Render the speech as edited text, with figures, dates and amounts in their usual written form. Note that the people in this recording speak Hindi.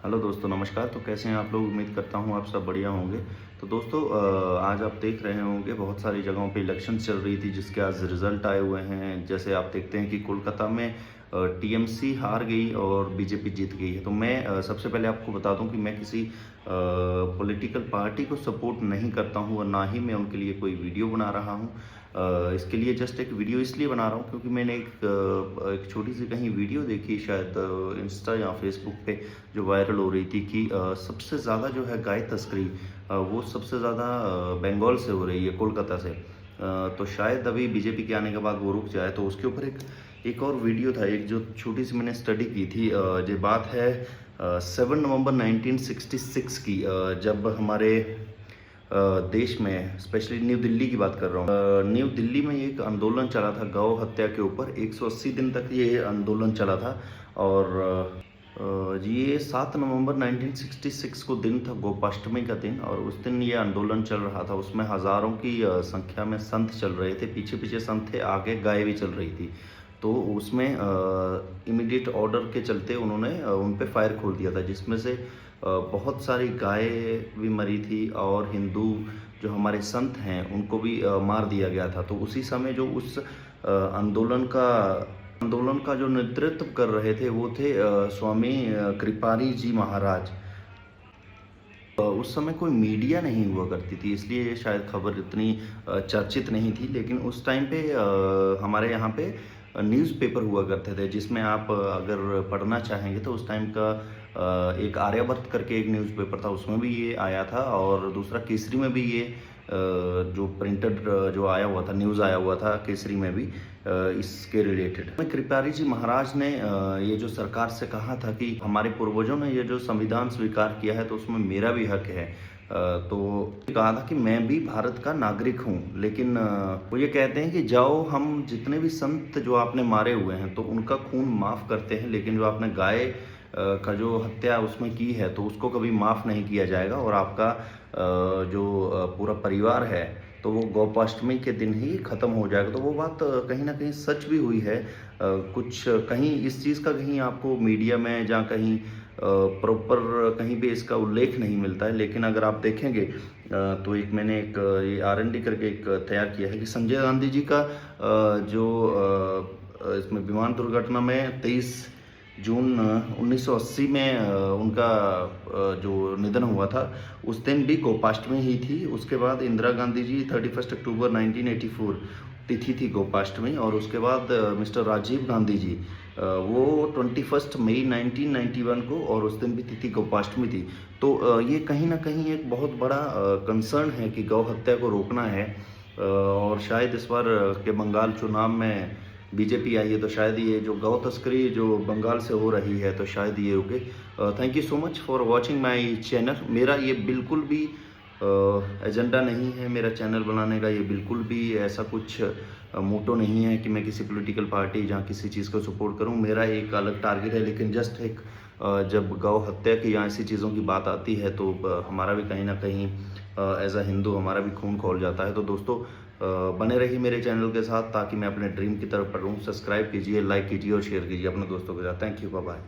हेलो दोस्तों, नमस्कार। तो कैसे हैं आप लोग? उम्मीद करता हूँ आप सब बढ़िया होंगे। तो दोस्तों, आज आप देख रहे होंगे बहुत सारी जगहों पे इलेक्शन चल रही थी जिसके आज रिजल्ट आए हुए हैं। जैसे आप देखते हैं कि कोलकाता में टीएमसी हार गई और बीजेपी जीत गई है। तो मैं सबसे पहले आपको बता दूं कि मैं किसी पॉलिटिकल पार्टी को सपोर्ट नहीं करता हूं और ना ही मैं उनके लिए कोई वीडियो बना रहा हूं। इसके लिए जस्ट एक वीडियो इसलिए बना रहा हूं क्योंकि मैंने एक छोटी सी कहीं वीडियो देखी, शायद इंस्टा या फेसबुक पे, जो वायरल हो रही थी कि सबसे ज़्यादा जो है गाय तस्करी, वो सबसे ज़्यादा बंगाल से हो रही है, कोलकाता से। तो शायद अभी बीजेपी के आने के बाद वो रुक जाए। तो उसके ऊपर एक और वीडियो था, एक जो छोटी सी मैंने स्टडी की थी। जो बात है 7 नवंबर 1966 की, जब हमारे देश में, स्पेशली न्यू दिल्ली की बात कर रहा हूँ, न्यू दिल्ली में एक आंदोलन चला था गौ हत्या के ऊपर। 180 दिन तक ये आंदोलन चला था। और ये 7 नवंबर 1966 को दिन था, गोपाष्टमी का दिन। और उस दिन ये आंदोलन चल रहा था। उसमें हज़ारों की संख्या में संत चल रहे थे, पीछे पीछे संत थे, आगे गाय भी चल रही थी। तो उसमें इमीडिएट ऑर्डर के चलते उन्होंने उन पे फायर खोल दिया था, जिसमें से बहुत सारी गाय भी मरी थी और हिंदू जो हमारे संत हैं उनको भी मार दिया गया था। तो उसी समय जो उस आंदोलन का जो नेतृत्व कर रहे थे वो थे स्वामी कृपारी जी महाराज। उस समय कोई मीडिया नहीं हुआ करती थी, इसलिए ये शायद खबर इतनी चर्चित नहीं थी। लेकिन उस टाइम पे हमारे यहाँ पे न्यूज़पेपर हुआ करते थे, जिसमें आप अगर पढ़ना चाहेंगे तो उस टाइम का एक आर्यावर्त करके एक न्यूज़पेपर था, उसमें भी ये आया था। और दूसरा केसरी में भी ये जो प्रिंटेड जो आया हुआ था, न्यूज़ आया हुआ था केसरी में भी इसके रिलेटेड। मैं कृपारी जी महाराज ने ये जो सरकार से कहा था कि हमारे पूर्वजों ने ये जो संविधान स्वीकार किया है तो उसमें मेरा भी हक है। तो कहा था कि मैं भी भारत का नागरिक हूँ। लेकिन वो ये कहते हैं कि जाओ, हम जितने भी संत जो आपने मारे हुए हैं तो उनका खून माफ़ करते हैं, लेकिन जो आपने गाय का जो हत्या उसमें की है तो उसको कभी माफ़ नहीं किया जाएगा। और आपका जो पूरा परिवार है तो वो गोपाष्टमी के दिन ही ख़त्म हो जाएगा। तो वो बात कहीं ना कहीं सच भी हुई है। कुछ कहीं इस चीज़ का कहीं आपको मीडिया में जहाँ कहीं प्रॉपर कहीं भी इसका उल्लेख नहीं मिलता है। लेकिन अगर आप देखेंगे तो एक मैंने एक ये R&D करके एक तैयार किया है कि संजय गांधी जी का जो इसमें विमान दुर्घटना में 23 जून 1980 में उनका जो निधन हुआ था, उस दिन भी गोपाष्टमी ही थी। उसके बाद इंदिरा गांधी जी 31 अक्टूबर 1984 तिथि थी गोपाष्टमी। और उसके बाद मिस्टर राजीव गांधी जी वो 21 मई 1991 को, और उस दिन भी तिथि गोपाष्टमी थी। तो ये कहीं ना कहीं एक बहुत बड़ा कंसर्न है कि गौ हत्या को रोकना है। और शायद इस बार के बंगाल चुनाव में बीजेपी आई है तो शायद ये जो गौ तस्करी जो बंगाल से हो रही है तो शायद ये रुके। Thank you so much for watching my channel. मेरा ये बिल्कुल भी एजेंडा नहीं है मेरा चैनल बनाने का, ये बिल्कुल भी ऐसा कुछ मोटो नहीं है कि मैं किसी पॉलिटिकल पार्टी जहाँ किसी चीज़ को सपोर्ट करूँ। मेरा एक अलग टारगेट है। लेकिन जस्ट एक जब गौ हत्या की या ऐसी चीज़ों की बात आती है तो हमारा भी कहीं ना कहीं एज अ हिंदू हमारा भी खून खौल जाता है। तो दोस्तों, बने रहिए मेरे चैनल के साथ ताकि मैं अपने ड्रीम की तरफ बढ़ूँ। सब्सक्राइब कीजिए, लाइक कीजिए और शेयर कीजिए अपने दोस्तों के साथ। Thank you, bye bye.